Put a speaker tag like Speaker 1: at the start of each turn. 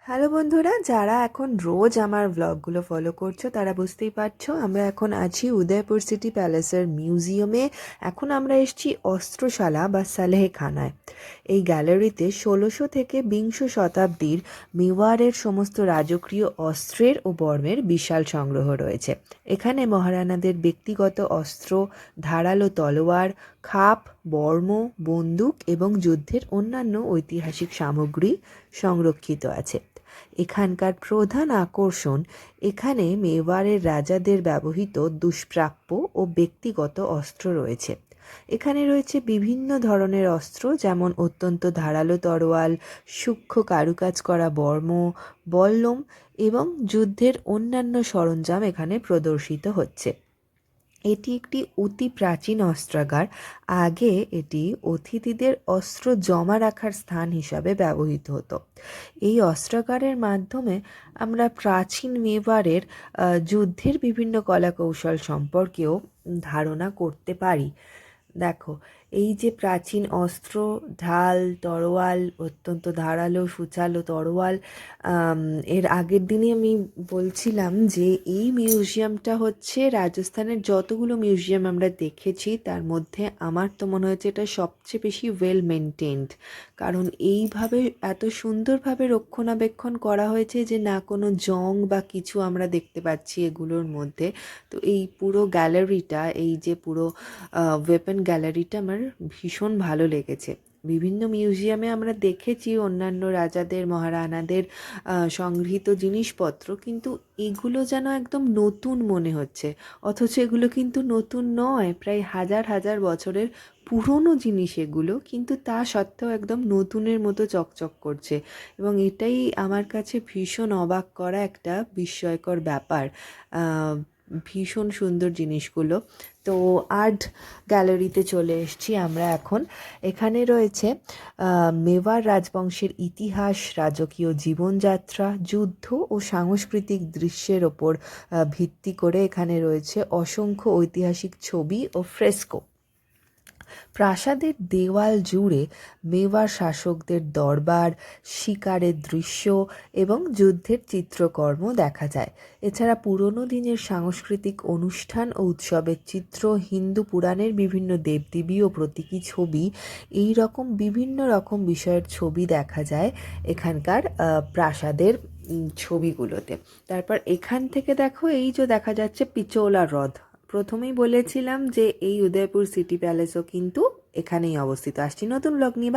Speaker 1: Hello বন্ধুরা, যারা এখন রোজ আমার ব্লগগুলো ফলো করছো তারা বুঝতেই পারছো আমরা এখন আছি উদয়পুর সিটি প্যালেসের মিউজিয়ামে। এখন আমরা এসেছি অস্ত্রশালা বা সালেহখানায়। এই গ্যালারিতে ১৬০০ থেকে বিংশ শতাব্দীর মেওয়ারের সমস্ত রাজকীয় অস্ত্রের ও বর্মের বিশাল সংগ্রহ রয়েছে। এখানে মহারানাদের ব্যক্তিগত অস্ত্র, ধারালো তলোয়ার, খাপ, বর্ম, বন্দুক এবং যুদ্ধের অন্যান্য ঐতিহাসিক সামগ্রী সংরক্ষিত আছে। এখানকার প্রধান আকর্ষণ, এখানে মেওয়ারের রাজাদের ব্যবহৃত দুষ্প্রাপ্য ও ব্যক্তিগত অস্ত্র রয়েছে। এখানে রয়েছে বিভিন্ন ধরনের অস্ত্র, যেমন অত্যন্ত ধারালো তরোয়াল, সূক্ষ্ম কারুকাজ করা বর্ম, বল্লম এবং যুদ্ধের অন্যান্য সরঞ্জাম এখানে প্রদর্শিত হচ্ছে। এটি একটি অতি প্রাচীন অস্ত্রাগার। আগে এটি অতিথিদের অস্ত্র জমা রাখার স্থান হিসাবে ব্যবহৃত হতো। এই অস্ত্রাগারের মাধ্যমে আমরা প্রাচীন মেওয়ারের যুদ্ধের বিভিন্ন কলাকৌশল সম্পর্কেও ধারণা করতে পারি। দেখো, এই যে প্রাচীন অস্ত্র, ঢাল, তরোয়াল, অত্যন্ত ধারালো সূচালো তরোয়াল। এর আগের দিনই আমি বলছিলাম যে এই মিউজিয়ামটা হচ্ছে রাজস্থানের যতগুলো মিউজিয়াম আমরা দেখেছি তার মধ্যে আমার তো মনে হচ্ছে এটা সবচেয়ে বেশি ওয়েল মেনটেন্ড। কারণ এইভাবে এত সুন্দরভাবে রক্ষণাবেক্ষণ করা হয়েছে যে না কোনো জং বা কিছু আমরা দেখতে পাচ্ছি এগুলোর মধ্যে। তো এই পুরো গ্যালারিটা, এই যে পুরো ওয়েপন গ্যালারিটা আমার ভীষণ ভালো লেগেছে। বিভিন্ন মিউজিয়ামে আমরা দেখেছি অন্যান্য রাজাদের, মহারানাদের সংগৃহীত জিনিসপত্র, কিন্তু এগুলো যেন একদম নতুন মনে হচ্ছে। অথচ এগুলো কিন্তু নতুন নয়, প্রায় হাজার হাজার বছরের পুরনো জিনিস এগুলো, কিন্তু তা সত্ত্বেও একদম নতুনের মতো চকচক করছে। এবং এটাই আমার কাছে ভীষণ অবাক করা একটা বিস্ময়কর ব্যাপার। ভীষণ সুন্দর জিনিসগুলো। তো আর্ট গ্যালারিতে চলে এসেছি আমরা এখন। এখানে রয়েছে মেওয়ার রাজবংশের ইতিহাস, রাজকীয় জীবনযাত্রা, যুদ্ধ ও সাংস্কৃতিক দৃশ্যের ওপর ভিত্তি করে এখানে রয়েছে অসংখ্য ঐতিহাসিক ছবি ও ফ্রেস্কো। প্রাসাদের দেওয়াল জুড়ে মেওয়ার শাসকদের দরবার, শিকারের দৃশ্য এবং যুদ্ধের চিত্রকর্ম দেখা যায়। এছাড়া পুরনো দিনের সাংস্কৃতিক অনুষ্ঠান ও উৎসবের চিত্র, হিন্দু পুরাণের বিভিন্ন দেবদেবী ও প্রতীকী ছবি, এই রকম বিভিন্ন রকম বিষয়ের ছবি দেখা যায় এখানকার প্রাসাদের ছবিগুলোতে। তারপর এখান থেকে দেখো, এই যে দেখা যাচ্ছে পিচোলা হ্রদ। প্রথমেই বলেছিলাম যে এই উদয়পুর সিটি প্যালেসও কিন্তু এখানেই অবস্থিত। আসছি নতুন ব্লগ নিয়ে।